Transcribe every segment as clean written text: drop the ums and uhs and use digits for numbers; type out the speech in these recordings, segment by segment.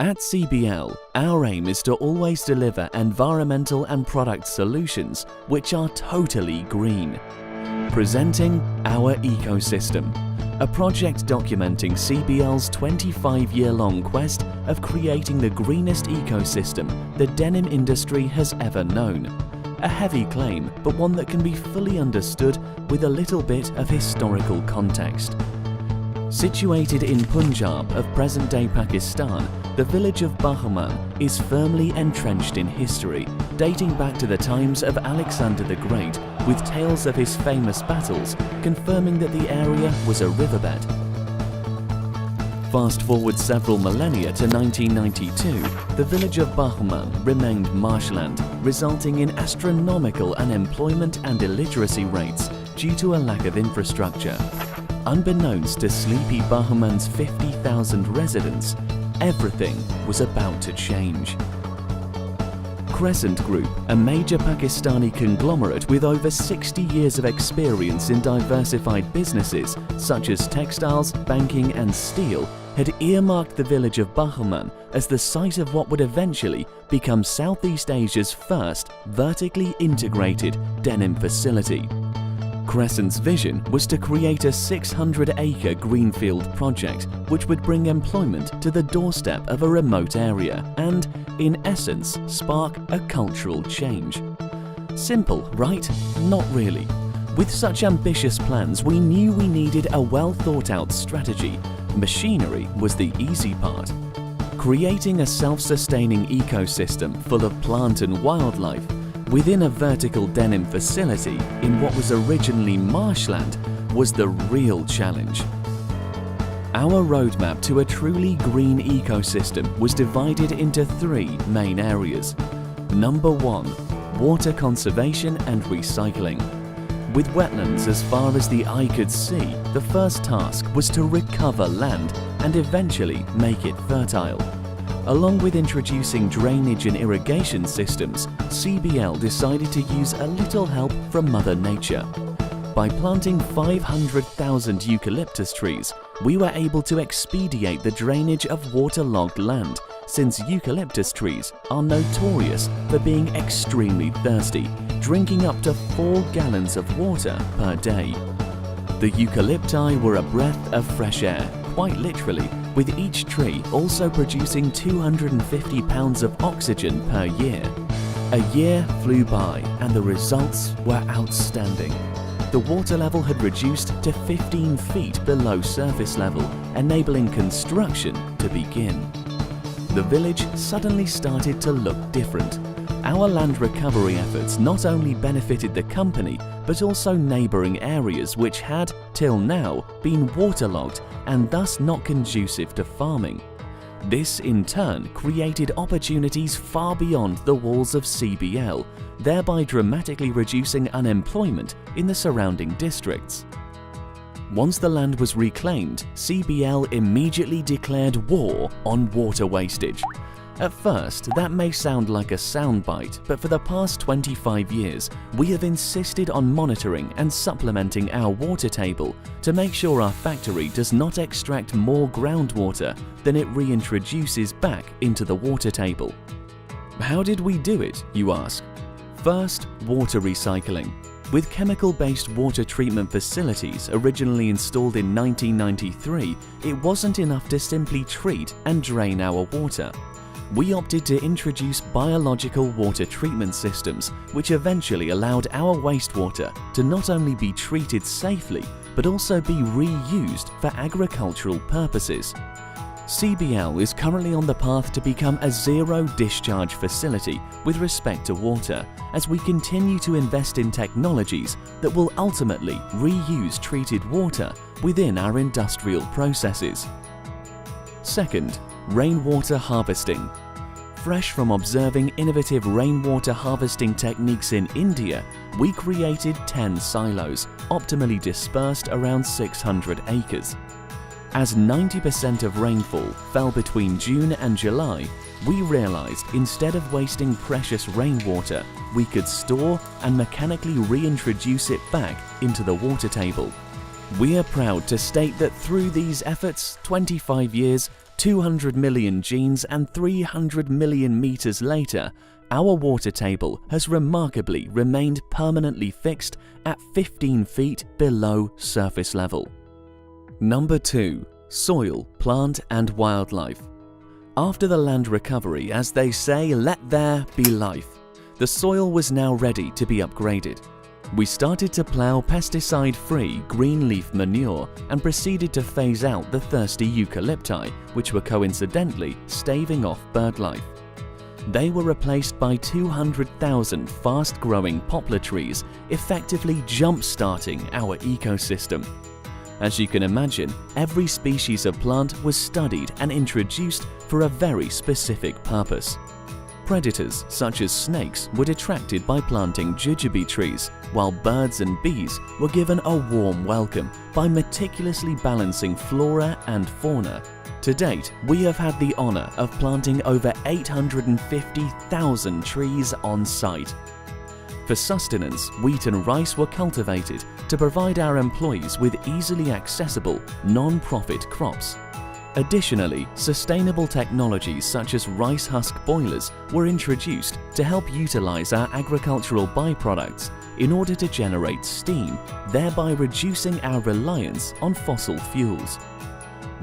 At CBL, our aim is to always deliver environmental and product solutions which are totally green. Presenting Our Ecosystem, a project documenting CBL's 25-year-long quest of creating the greenest ecosystem the denim industry has ever known. A heavy claim, but one that can be fully understood with a little bit of historical context. Situated in Punjab of present-day Pakistan, the village of Bahuman is firmly entrenched in history, dating back to the times of Alexander the Great, with tales of his famous battles confirming that the area was a riverbed. Fast forward several millennia to 1992, the village of Bahuman remained marshland, resulting in astronomical unemployment and illiteracy rates due to a lack of infrastructure. Unbeknownst to sleepy Bahuman's 50,000 residents, everything was about to change. Crescent Group, a major Pakistani conglomerate with over 60 years of experience in diversified businesses such as textiles, banking and steel, had earmarked the village of Bahuman as the site of what would eventually become Southeast Asia's first vertically integrated denim facility. Crescent's vision was to create a 600-acre greenfield project which would bring employment to the doorstep of a remote area and, in essence, spark a cultural change. Simple, right? Not really. With such ambitious plans, we knew we needed a well-thought-out strategy. Machinery was the easy part. Creating a self-sustaining ecosystem full of plant and wildlife within a vertical denim facility in what was originally marshland was the real challenge. Our roadmap to a truly green ecosystem was divided into three main areas. Number 1, water conservation and recycling. With wetlands as far as the eye could see, the first task was to recover land and eventually make it fertile. Along with introducing drainage and irrigation systems, CBL decided to use a little help from Mother Nature. By planting 500,000 eucalyptus trees, we were able to expedite the drainage of waterlogged land, since eucalyptus trees are notorious for being extremely thirsty, drinking up to 4 gallons of water per day. The eucalypti were a breath of fresh air, quite literally, with each tree also producing 250 pounds of oxygen per year. A year flew by and the results were outstanding. The water level had reduced to 15 feet below surface level, enabling construction to begin. The village suddenly started to look different. Our land recovery efforts not only benefited the company, but also neighbouring areas which had, till now, been waterlogged and thus not conducive to farming. This, in turn, created opportunities far beyond the walls of CBL, thereby dramatically reducing unemployment in the surrounding districts. Once the land was reclaimed, CBL immediately declared war on water wastage. At first, that may sound like a soundbite, but for the past 25 years, we have insisted on monitoring and supplementing our water table to make sure our factory does not extract more groundwater than it reintroduces back into the water table. How did we do it, you ask? First, water recycling. With chemical-based water treatment facilities originally installed in 1993, it wasn't enough to simply treat and drain our water. We opted to introduce biological water treatment systems, which eventually allowed our wastewater to not only be treated safely, but also be reused for agricultural purposes. CBL is currently on the path to become a zero-discharge facility with respect to water, as we continue to invest in technologies that will ultimately reuse treated water within our industrial processes. Second, rainwater harvesting. Fresh from observing innovative rainwater harvesting techniques in India, we created 10 silos, optimally dispersed around 600 acres. As 90% of rainfall fell between June and July, we realized instead of wasting precious rainwater, we could store and mechanically reintroduce it back into the water table. We are proud to state that through these efforts, 25 years, 200 million genes and 300 million meters later, our water table has remarkably remained permanently fixed at 15 feet below surface level. Number 2. Soil, plant and wildlife. After the land recovery, as they say, let there be life, the soil was now ready to be upgraded. We started to plough pesticide-free green leaf manure and proceeded to phase out the thirsty eucalypti, which were coincidentally staving off bird life. They were replaced by 200,000 fast-growing poplar trees, effectively jump-starting our ecosystem. As you can imagine, every species of plant was studied and introduced for a very specific purpose. Predators such as snakes were attracted by planting jujube trees, while birds and bees were given a warm welcome by meticulously balancing flora and fauna. To date, we have had the honor of planting over 850,000 trees on site. For sustenance, wheat and rice were cultivated to provide our employees with easily accessible, non-profit crops. Additionally, sustainable technologies such as rice husk boilers were introduced to help utilize our agricultural byproducts in order to generate steam, thereby reducing our reliance on fossil fuels.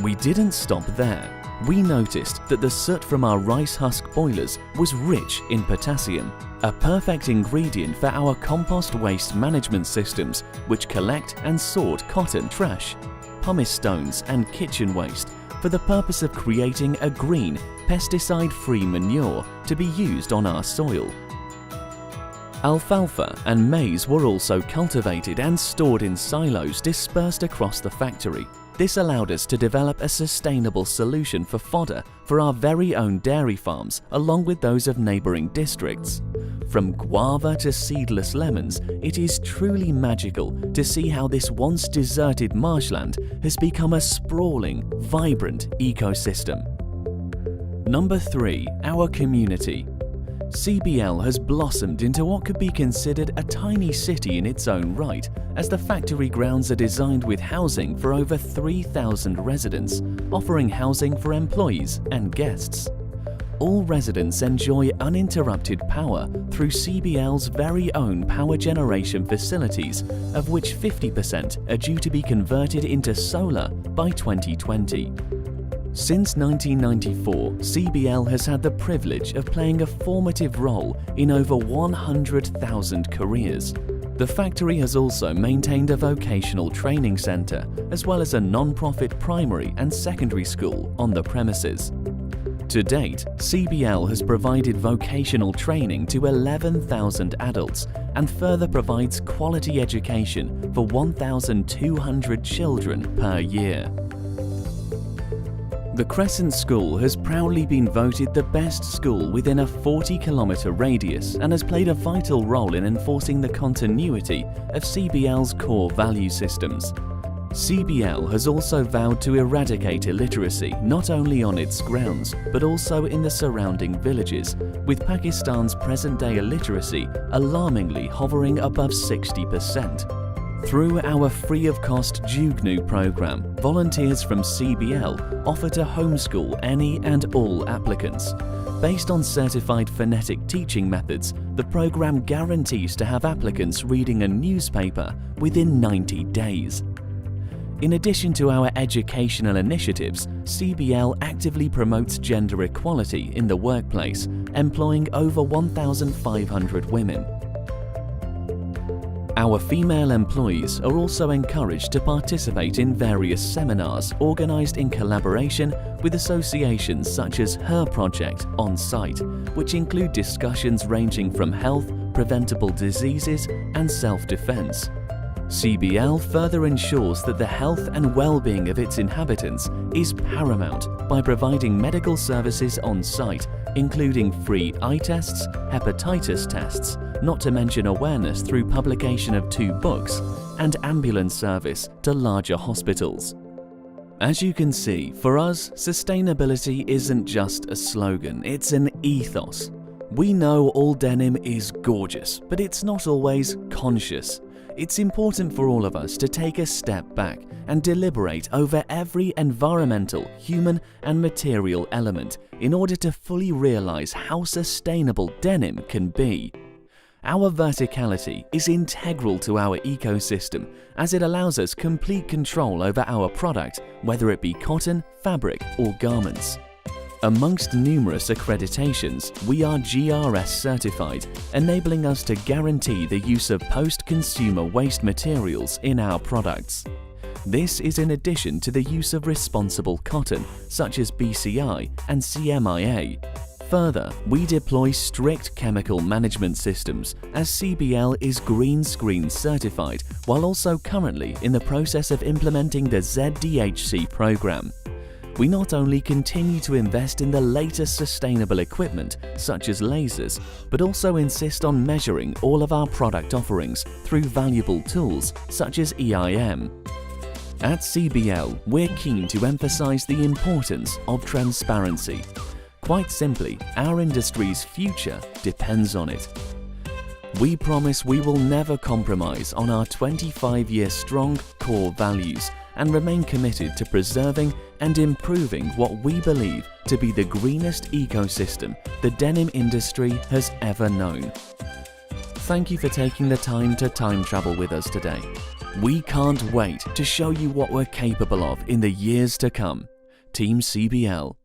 We didn't stop there. We noticed that the soot from our rice husk boilers was rich in potassium, a perfect ingredient for our compost waste management systems, which collect and sort cotton, trash, pumice stones and kitchen waste for the purpose of creating a green, pesticide-free manure to be used on our soil. Alfalfa and maize were also cultivated and stored in silos dispersed across the factory. This allowed us to develop a sustainable solution for fodder for our very own dairy farms along with those of neighboring districts. From guava to seedless lemons, it is truly magical to see how this once deserted marshland has become a sprawling, vibrant ecosystem. Number 3. Our community. CBL has blossomed into what could be considered a tiny city in its own right, as the factory grounds are designed with housing for over 3,000 residents, offering housing for employees and guests. All residents enjoy uninterrupted power through CBL's very own power generation facilities, of which 50% are due to be converted into solar by 2020. Since 1994, CBL has had the privilege of playing a formative role in over 100,000 careers. The factory has also maintained a vocational training centre, as well as a non-profit primary and secondary school on the premises. To date, CBL has provided vocational training to 11,000 adults and further provides quality education for 1,200 children per year. The Crescent School has proudly been voted the best school within a 40-kilometre radius and has played a vital role in enforcing the continuity of CBL's core value systems. CBL has also vowed to eradicate illiteracy not only on its grounds but also in the surrounding villages, with Pakistan's present-day illiteracy alarmingly hovering above 60%. Through our free-of-cost Jugnu program, volunteers from CBL offer to homeschool any and all applicants. Based on certified phonetic teaching methods, the program guarantees to have applicants reading a newspaper within 90 days. In addition to our educational initiatives, CBL actively promotes gender equality in the workplace, employing over 1,500 women. Our female employees are also encouraged to participate in various seminars organised in collaboration with associations such as Her Project on site, which include discussions ranging from health, preventable diseases and self-defence. CBL further ensures that the health and well-being of its inhabitants is paramount by providing medical services on site, including free eye tests, hepatitis tests, not to mention awareness through publication of 2 books, and ambulance service to larger hospitals. As you can see, for us, sustainability isn't just a slogan, it's an ethos. We know all denim is gorgeous, but it's not always conscious. It's important for all of us to take a step back and deliberate over every environmental, human and material element in order to fully realize how sustainable denim can be. Our verticality is integral to our ecosystem as it allows us complete control over our product, whether it be cotton, fabric or garments. Amongst numerous accreditations, we are GRS certified, enabling us to guarantee the use of post-consumer waste materials in our products. This is in addition to the use of responsible cotton, such as BCI and CMIA. Further, we deploy strict chemical management systems as CBL is Green Screen certified, while also currently in the process of implementing the ZDHC program. We not only continue to invest in the latest sustainable equipment, such as lasers, but also insist on measuring all of our product offerings through valuable tools such as EIM. At CBL, we're keen to emphasize the importance of transparency. Quite simply, our industry's future depends on it. We promise we will never compromise on our 25-year strong core values and remain committed to preserving and improving what we believe to be the greenest ecosystem the denim industry has ever known. Thank you for taking the time to time travel with us today. We can't wait to show you what we're capable of in the years to come. Team CBL.